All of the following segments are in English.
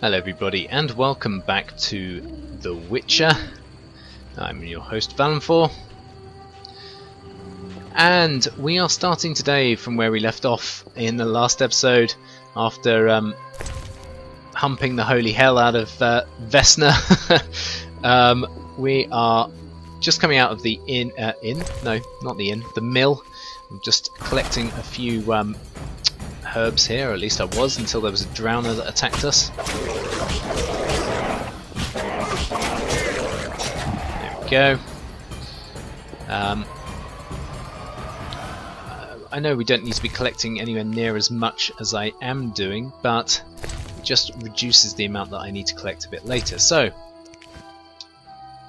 Hello everybody and welcome back to The Witcher. I'm your host Valenfor, and we are starting today from where we left off in the last episode after humping the holy hell out of Vesna. We are just coming out of the the mill. I'm just collecting a few herbs here, or at least I was, until there was a drowner that attacked us. There we go. I know we don't need to be collecting anywhere near as much as I am doing, but it just reduces the amount that I need to collect a bit later. So,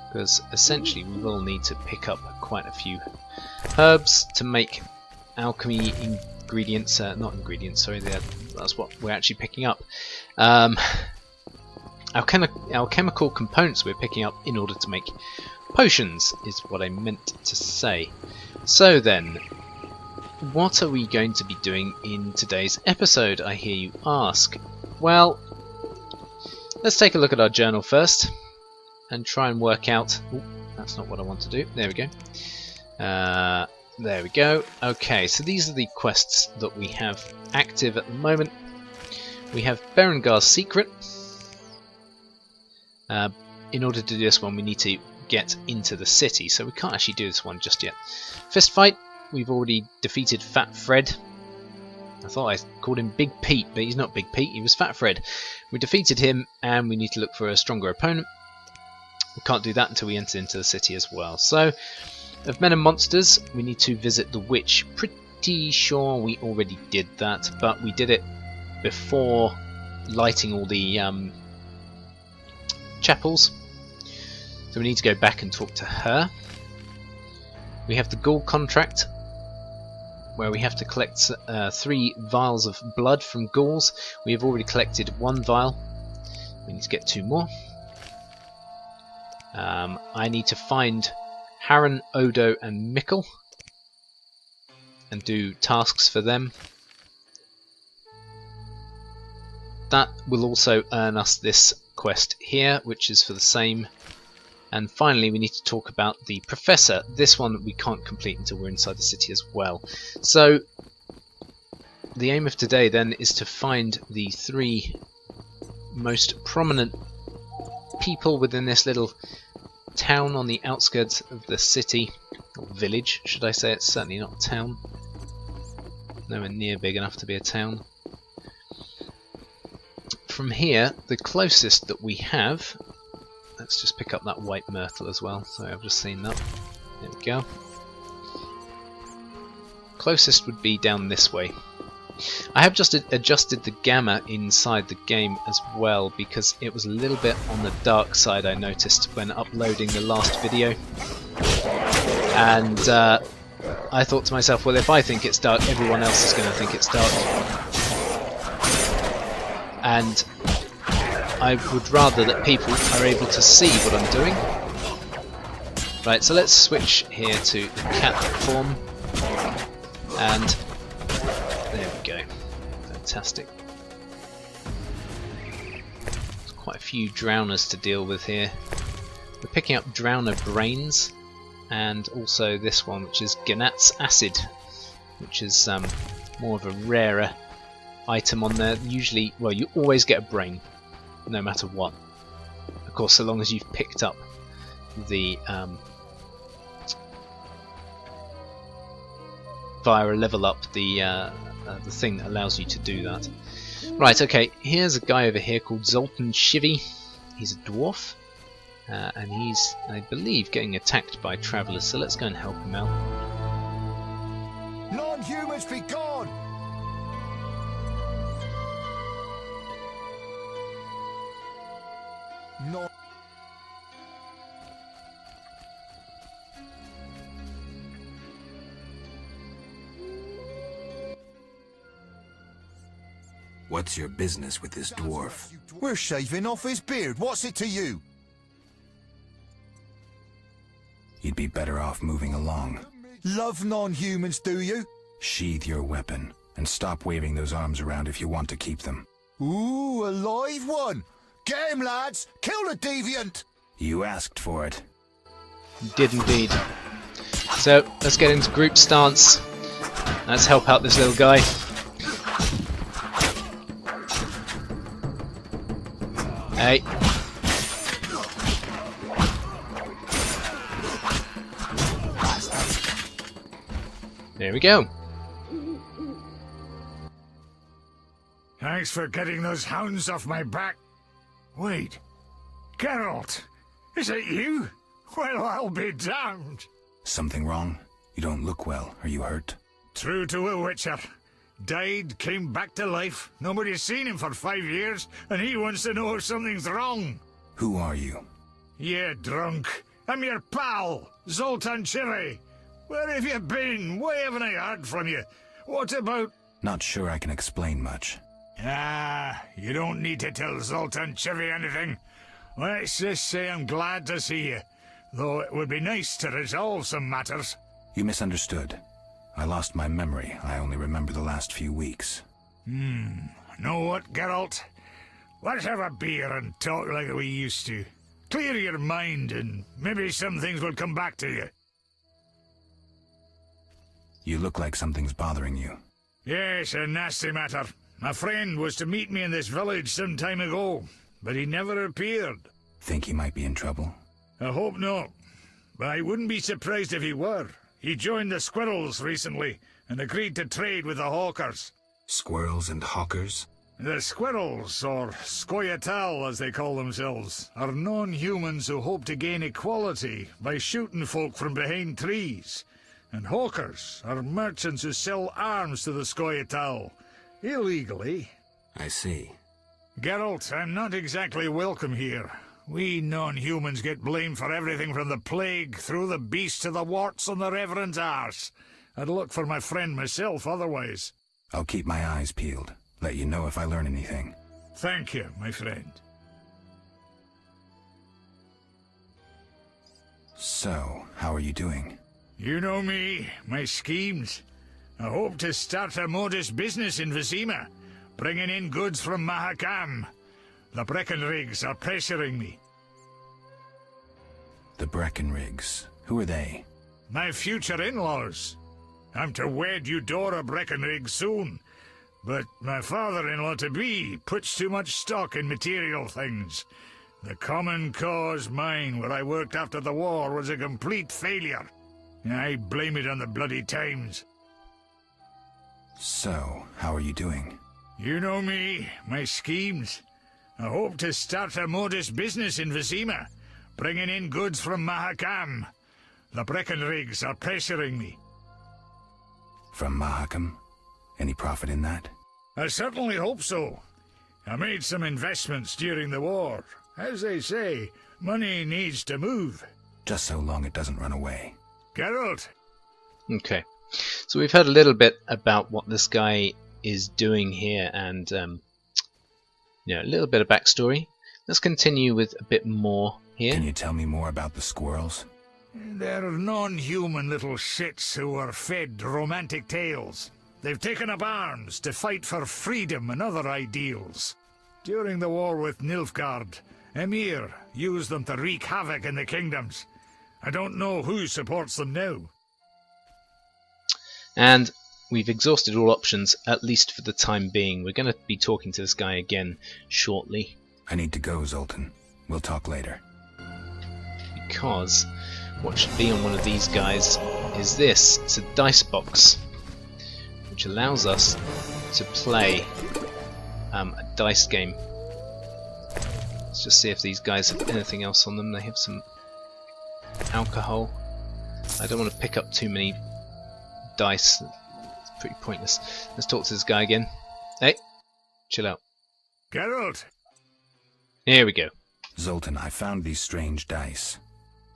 because essentially we will need to pick up quite a few herbs to make alchemy ingredients, not ingredients, sorry, that's what we're actually picking up. Alchemical components we're picking up in order to make potions, is what I meant to say. So then, what are we going to be doing in today's episode, I hear you ask? Well, let's take a look at our journal first and try and work out... Ooh, that's not what I want to do. There we go. There we go. Okay, so these are the quests that we have active at the moment. We have Berengar's Secret. In order to do this one, we need to get into the city, so we can't actually do this one just yet. Fist fight. We've already defeated Fat Fred. I thought I called him Big Pete, but he's not Big Pete, he was Fat Fred. We defeated him, and we need to look for a stronger opponent. We can't do that until we enter into the city as well. So, of men and monsters, we need to visit the witch. Pretty sure we already did that, but we did it before lighting all the chapels. So we need to go back and talk to her. We have the ghoul contract, where we have to collect 3 vials of blood from ghouls. We have already collected 1 vial. We need to get 2 more. I need to find Harren, Odo and Mikkel and do tasks for them. That will also earn us this quest here, which is for the same. And finally we need to talk about the Professor. This one we can't complete until we're inside the city as well. So the aim of today then is to find the 3 most prominent people within this little town on the outskirts of the city, or village should I say. It's certainly not a town, nowhere near big enough to be a town. From here, the closest that we have, let's just pick up that white myrtle as well. Sorry, I've just seen that. There we go. Closest would be down this way. I have just adjusted the gamma inside the game as well, because it was a little bit on the dark side, I noticed, when uploading the last video. And I thought to myself, well, if I think it's dark, everyone else is going to think it's dark. And I would rather that people are able to see what I'm doing. Right, so let's switch here to the cat form. And there we go. Fantastic. There's quite a few drowners to deal with here. We're picking up drowner brains, and also this one, which is Ganat's acid, which is more of a rarer item on there. Usually, well, you always get a brain, no matter what. Of course, so long as you've picked up the via a level up, the thing that allows you to do that. Right, okay, here's a guy over here called Zoltan Shivy. He's a dwarf, and he's, I believe, getting attacked by travellers, so let's go and help him out. Non-humans be gone! No. What's your business with this dwarf? We're shaving off his beard. What's it to you? You'd be better off moving along. Love non-humans, do you? Sheathe your weapon, and stop waving those arms around if you want to keep them. Ooh, a live one! Get him, lads! Kill the deviant! You asked for it. Did indeed. So let's get into group stance. Let's help out this little guy. Hey. There we go. Thanks for getting those hounds off my back. Wait, Geralt, is it you? Well, I'll be damned. Something wrong? You don't look well. Are you hurt? True to a witcher. Died, came back to life. Nobody's seen him for 5 years, and he wants to know if something's wrong. Who are you? Yeah, drunk. I'm your pal, Zoltan. Where have you been? Why haven't I heard from you? What about... Not sure I can explain much. You don't need to tell Zoltan anything. Let's just say I'm glad to see you. Though it would be nice to resolve some matters. You misunderstood. I lost my memory. I only remember the last few weeks. Know what, Geralt? Let's have a beer and talk like we used to. Clear your mind and maybe some things will come back to you. You look like something's bothering you. Yes, a nasty matter. My friend was to meet me in this village some time ago, but he never appeared. Think he might be in trouble? I hope not. But I wouldn't be surprised if he were. He joined the Squirrels recently and agreed to trade with the Hawkers. Squirrels and hawkers? The Squirrels, or Scoia'tael as they call themselves, are non-humans who hope to gain equality by shooting folk from behind trees. And Hawkers are merchants who sell arms to the Scoia'tael, illegally. I see. Geralt, I'm not exactly welcome here. We non-humans get blamed for everything from the plague through the beast to the warts on the Reverend's arse. I'd look for my friend myself otherwise. I'll keep my eyes peeled. Let you know if I learn anything. Thank you, my friend. So, how are you doing? You know me, my schemes. I hope to start a modest business in Vizima, bringing in goods from Mahakam. The Breckenrigs are pressuring me. The Breckenrigs. Who are they? My future in-laws. I'm to wed Eudora Breckenrig soon, but my father-in-law-to-be puts too much stock in material things. The Common Cause mine, where I worked after the war, was a complete failure. I blame it on the bloody times. So, how are you doing? You know me, my schemes. I hope to start a modest business in Vizima, bringing in goods from Mahakam. The Breckenrigs are pressuring me. From Mahakam? Any profit in that? I certainly hope so. I made some investments during the war. As they say, money needs to move. Just so long it doesn't run away. Geralt! Okay, so we've heard a little bit about what this guy is doing here and a little bit of backstory. Let's continue with a bit more here. Can you tell me more about the squirrels? They're non-human little shits who are fed romantic tales. They've taken up arms to fight for freedom and other ideals. During the war with Nilfgaard, Emir used them to wreak havoc in the kingdoms. I don't know who supports them now. And we've exhausted all options, at least for the time being. We're going to be talking to this guy again shortly. I need to go, Zoltan. We'll talk later. Because what should be on one of these guys is this. It's a dice box, which allows us to play a dice game. Let's just see if these guys have anything else on them. They have some alcohol. I don't want to pick up too many dice. It's pretty pointless. Let's talk to this guy again. Hey, chill out. Geralt! Here we go. Zoltan, I found these strange dice.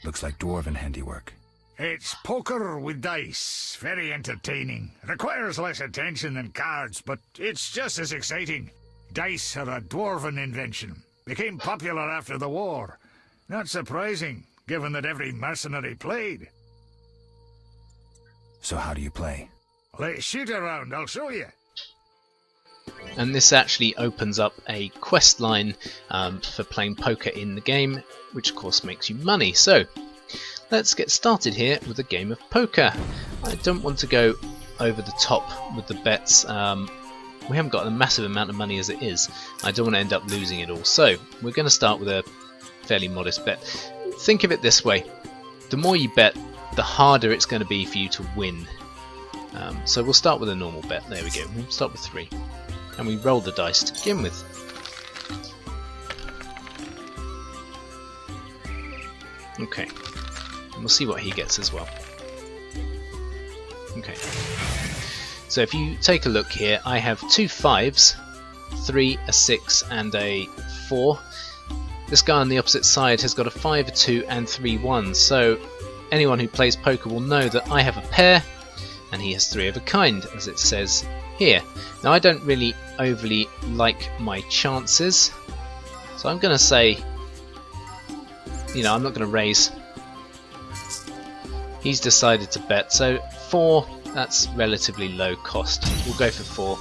Looks like dwarven handiwork. It's poker with dice. Very entertaining. Requires less attention than cards, but it's just as exciting. Dice are a dwarven invention. Became popular after the war. Not surprising, given that every mercenary played. So how do you play? Let's shoot around, I'll show you. and this actually opens up a quest line for playing poker in the game, which of course makes you money. So let's get started here with a game of poker. I don't want to go over the top with the bets. We haven't got a massive amount of money as it is. I don't want to end up losing it all. So we're going to start with a fairly modest bet. Think of it this way: the more you bet, the harder it's going to be for you to win. So we'll start with a normal bet. There we go. We'll start with 3. And we roll the dice to begin with. Okay. And we'll see what he gets as well. Okay. So if you take a look here, I have 2 5s, 3, a 6 and a 4. This guy on the opposite side has got a 5, a 2 and 3 1s. So anyone who plays poker will know that I have a pair and he has 3 of a kind, as it says here. Now I don't really overly like my chances, so I'm going to say, I'm not going to raise. He's decided to bet, so 4, that's relatively low cost. We'll go for 4.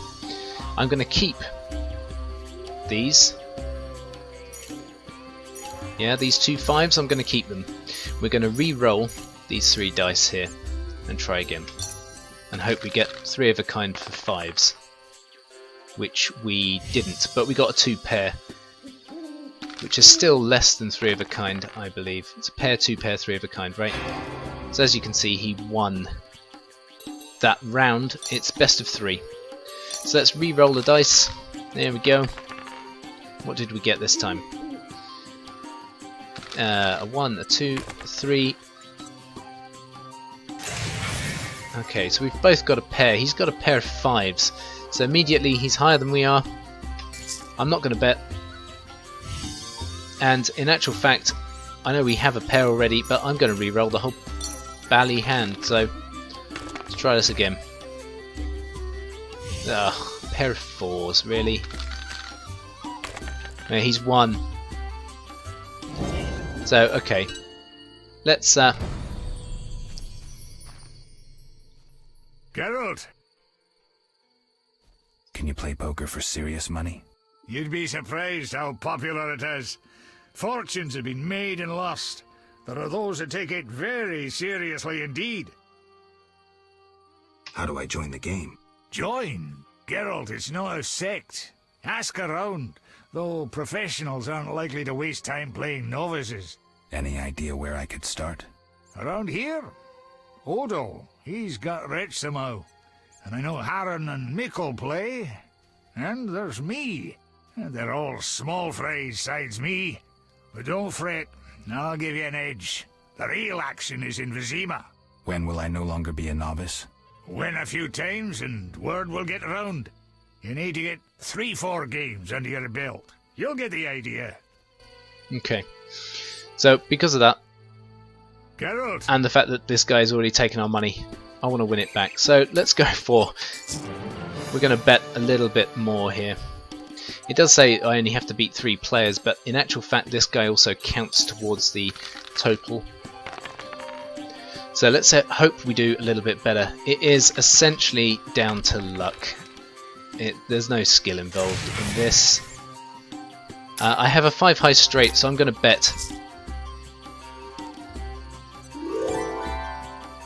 I'm going to keep these. Yeah, these 2 5s, I'm going to keep them. We're going to re-roll these 3 dice here and try again. And hope we get 3 of a kind for 5s. Which we didn't, but we got a 2 pair. Which is still less than 3 of a kind, I believe. It's a pair, 2 pair, 3 of a kind, right? So as you can see, he won that round. It's best of 3. So let's re-roll the dice. There we go. What did we get this time? A 1, a 2, a 3. Okay, so we've both got a pair. He's got a pair of 5s. So immediately he's higher than we are. I'm not going to bet. And in actual fact, I know we have a pair already, but I'm going to re-roll the whole bally hand. So let's try this again. Ugh, pair of 4s, really? No, he's 1. So, okay. Let's Geralt, Can you play poker for serious money? you'd be surprised how popular it is. Fortunes have been made and lost. There are those that take it very seriously indeed. How do I join the game? Join? Geralt, it's not a sect. Ask around, though professionals aren't likely to waste time playing novices. Any idea where I could start? Around here? Odo, he's got rich somehow. And I know Harren and Mikkel play. And there's me. They're all small fries sides me. But don't fret, I'll give you an edge. The real action is in Vizima. When will I no longer be a novice? Win a few times and word will get around. You need to get 3-4 games under your belt. You'll get the idea. okay. So because of that, Geralt, and the fact that this guy's already taken our money, I want to win it back. So let's go for... We're going to bet a little bit more here. It does say I only have to beat 3 players, but in actual fact this guy also counts towards the total. So let's hope we do a little bit better. It is essentially down to luck. There's no skill involved in this. I have a 5 high straight, so I'm going to bet.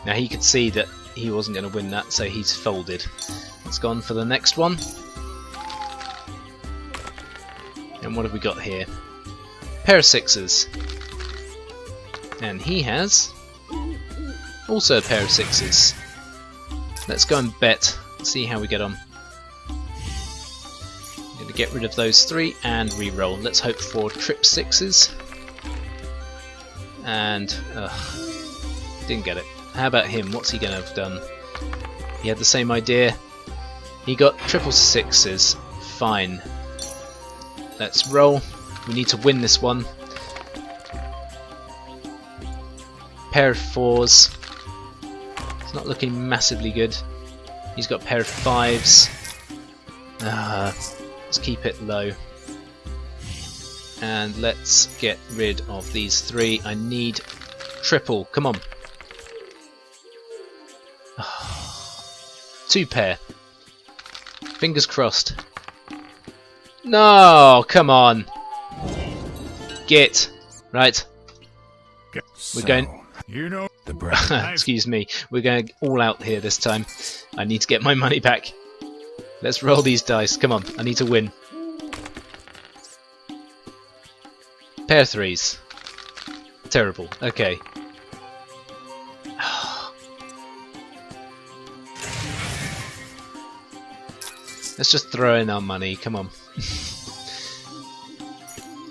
Now he could see that he wasn't going to win that, so he's folded. Let's go on for the next one. And what have we got here? Pair of 6s. And he has also a pair of 6s. Let's go and bet, see how we get on. I'm going to get rid of those 3 and re-roll. Let's hope for trip 6s. And didn't get it. How about him? What's he going to have done? He had the same idea. He got triple 6s. Fine. Let's roll. We need to win this one. Pair of 4s. It's not looking massively good. He's got a pair of 5s. Let's keep it low. And let's get rid of these 3. I need triple. Come on. 2 pair. Fingers crossed. No, come on. Get. Right. We're going... You know, The bread. Excuse me. We're going all out here this time. I need to get my money back. Let's roll these dice. Come on. I need to win. Pair threes. Terrible. Okay. Let's just throw in our money. Come on.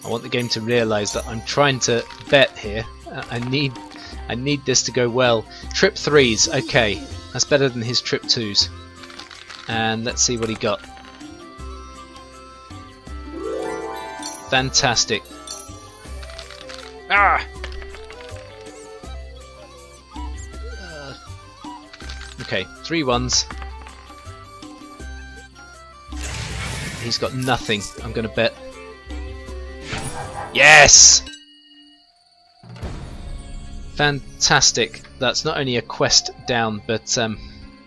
I want the game to realise that I'm trying to bet here. I need this to go well. Trip threes. Okay, that's better than his trip twos. And let's see what he got. Fantastic. Ah. Okay, 3 ones. He's got nothing. I'm going to bet. Yes! Fantastic. That's not only a quest down, but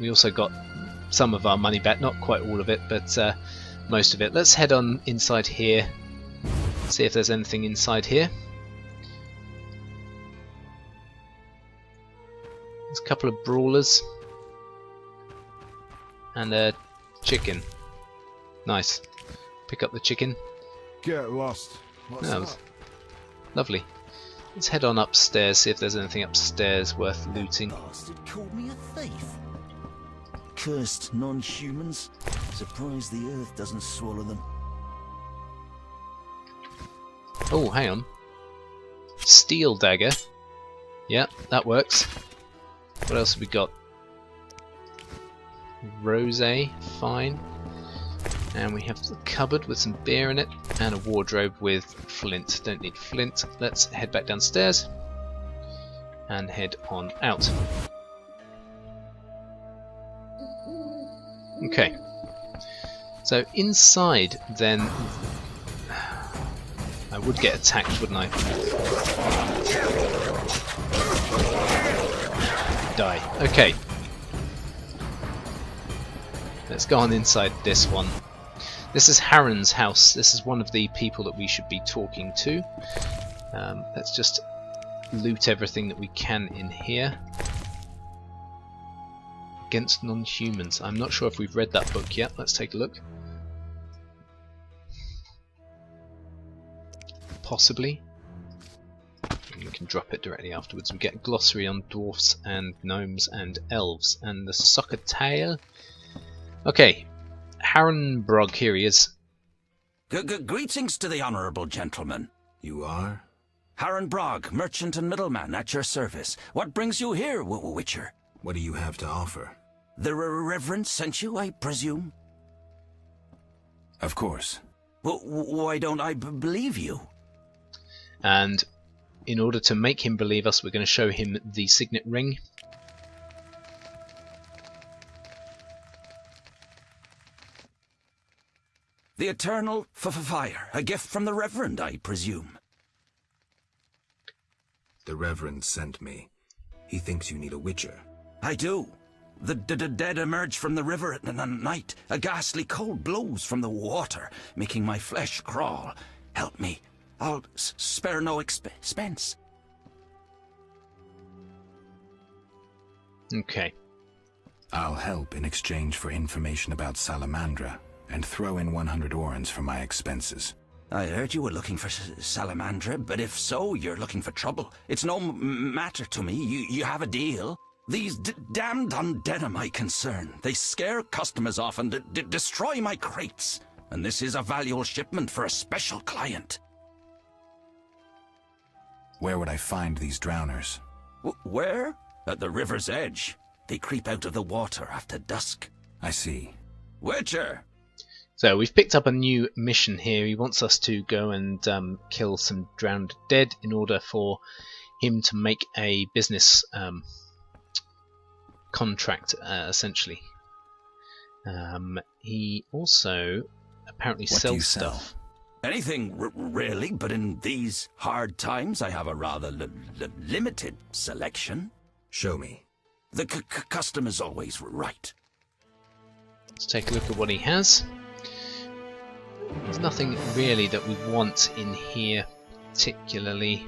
we also got some of our money back. Not quite all of it, but most of it. Let's head on inside here. See if there's anything inside here. There's a couple of brawlers. And a chicken. Nice. Pick up the chicken. Get lost. What's No, that? lovely. Let's head on upstairs, see if there's anything upstairs worth looting. Bastard called me a thief. Cursed non-humans. Surprised the earth doesn't swallow them. Oh, hang on. Steel dagger. Yeah, that works. What else have we got? Rosé, fine. And we have the cupboard with some beer in it, and a wardrobe with flint. Don't need flint. Let's head back downstairs and head on out. Okay. So inside then, I would get attacked, wouldn't I? Die. Okay. Let's go on inside this one. This is Harren's house. This is one of the people that we should be talking to. Let's just loot everything that we can in here. Against non-humans. I'm not sure if we've read that book yet. Let's take a look. Possibly. We can drop it directly afterwards. We get a glossary on dwarfs and gnomes and elves. And the soccer tail. Okay. Harrenbrog, here he is. Greetings to the honourable gentleman. You are? Harrenbrog, merchant and middleman, at your service. What brings you here, Witcher? What do you have to offer? The Reverend sent you, I presume? Of course. Why don't I believe you? And in order to make him believe us, we're going to show him the signet ring. The eternal fire, a gift from the Reverend, I presume. The Reverend sent me. He thinks you need a witcher. I do. The dead emerge from the river at night. A ghastly cold blows from the water, making my flesh crawl. Help me. I'll spare no expense. Okay. I'll help in exchange for information about Salamandra, and throw in 100 orens for my expenses. I heard you were looking for Salamandra, but if so, you're looking for trouble. It's no matter to me. You have a deal. These damned undead are my concern. They scare customers off and destroy my crates. And this is a valuable shipment for a special client. Where would I find these drowners? Where? At the river's edge. They creep out of the water after dusk. I see. Witcher! So we've picked up a new mission here. He wants us to go and kill some drowned dead in order for him to make a business contract, essentially. He also apparently What do you sells sell? stuff. Anything, really, but in these hard times I have a rather limited selection. Show me. The customer's always right. Let's take a look at what he has. nothing really that we want in here particularly.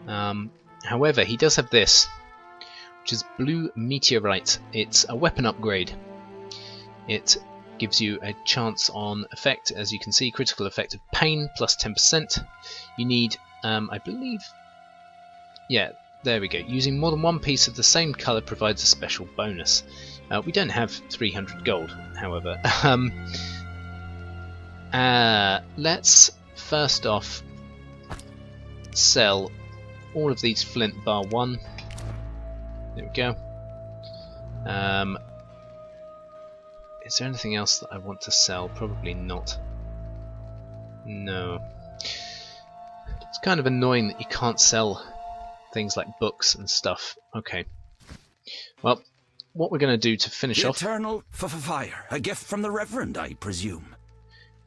However, he does have this, which is Blue Meteorite. It's a weapon upgrade. It gives you a chance on effect, as you can see, critical effect of pain plus 10%. You need, I believe, yeah, there we go. Using more than one piece of the same colour provides a special bonus. We don't have 300 gold, however. Let's first off sell all of these flint bar 1. There we go. Is there anything else that I want to sell? Probably not. No. It's kind of annoying that you can't sell things like books and stuff. Okay. Well, what we're going to do to finish off... Eternal fire. A gift from the Reverend, I presume.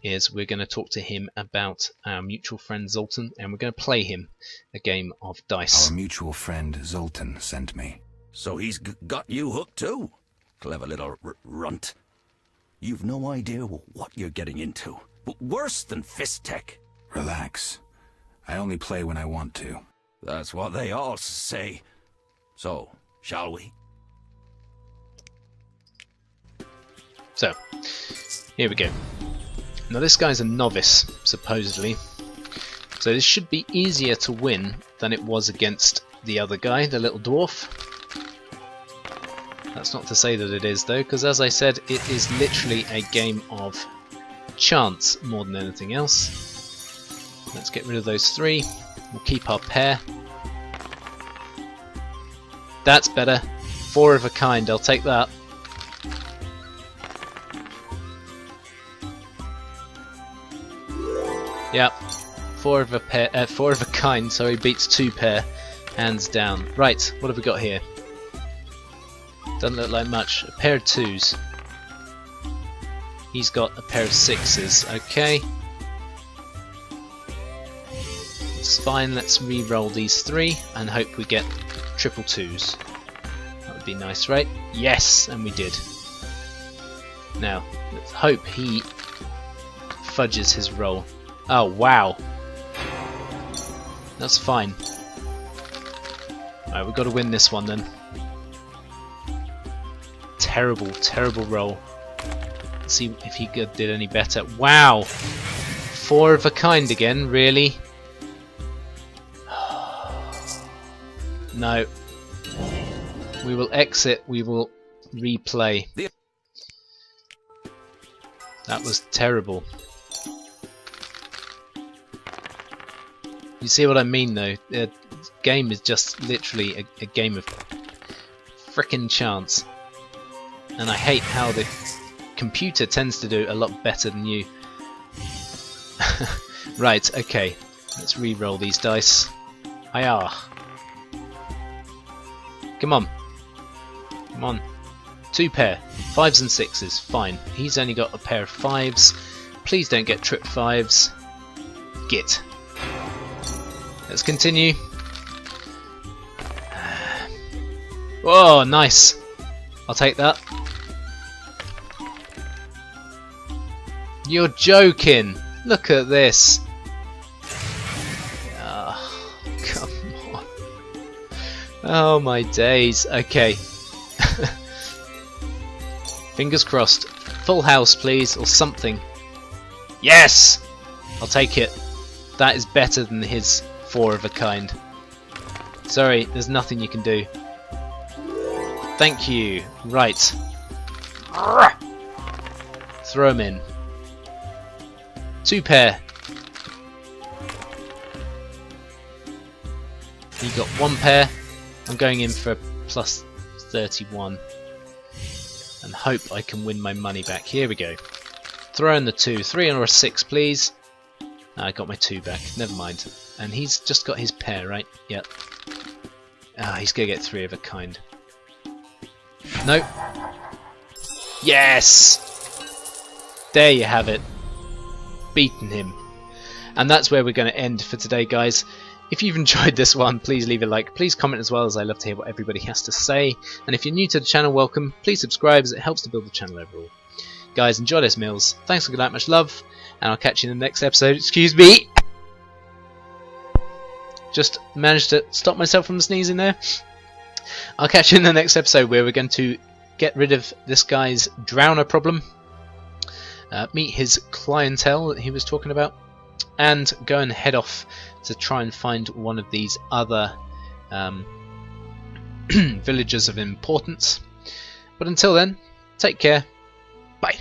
Is we're going to talk to him about our mutual friend Zoltan, and we're going to play him a game of dice. Our mutual friend Zoltan sent me. So he's got you hooked too. Clever little runt. You've no idea what you're getting into. Worse than fist tech. Relax. I only play when I want to. That's what they all say. So, shall we? So, here we go. Now this guy's a novice, supposedly. So this should be easier to win than it was against the other guy, the little dwarf. That's not to say that it is though, because as I said, it is literally a game of chance more than anything else. Let's get rid of those 3. We'll keep our pair. That's better. 4 of a kind, I'll take that. Yep, 4 of a kind, sorry, beats 2 pair, hands down. Right, what have we got here? Doesn't look like much. A pair of 2s. He's got a pair of 6s. Okay. It's fine. Let's re-roll these 3 and hope we get triple 2s. That would be nice, right? Yes, and we did. Now, let's hope he fudges his roll. Oh, wow. That's fine. Alright, we've got to win this one then. Terrible, terrible roll. Let's see if he did any better. Wow! 4 of a kind again, really? No. We will exit, we will replay. That was terrible. You see what I mean though? The game is just literally a game of frickin' chance. And I hate how the computer tends to do a lot better than you. Right, okay. Let's re-roll these dice. Hiya! Come on. Come on. 2 pair. 5s and 6s. Fine. He's only got a pair of 5s. Please don't get trip 5s. Git. Let's continue. Oh, nice. I'll take that. You're joking. Look at this. Oh, come on. Oh my days. Okay. Fingers crossed. Full house, please, or something. Yes! I'll take it. That is better than his 4 of a kind. Sorry, there's nothing you can do. Thank you. Right. Throw him in. 2 pair. He got 1 pair. I'm going in for a plus 31. And hope I can win my money back. Here we go. Throw in the 2. 3 or a 6, please. I got my 2 back. Never mind. And he's just got his pair, right? Yep. He's going to get 3 of a kind. Nope. Yes! There you have it. Beaten him. And that's where we're going to end for today, guys. If you've enjoyed this one, please leave a like. Please comment as well, as I love to hear what everybody has to say. And if you're new to the channel, welcome. Please subscribe, as it helps to build the channel overall. Guys, enjoy those meals. Thanks for good night, much love, and I'll catch you in the next episode. Excuse me! Just managed to stop myself from sneezing there. I'll catch you in the next episode where we're going to get rid of this guy's drowner problem, meet his clientele that he was talking about, and go and head off to try and find one of these other villagers of importance. But until then, take care. Bye.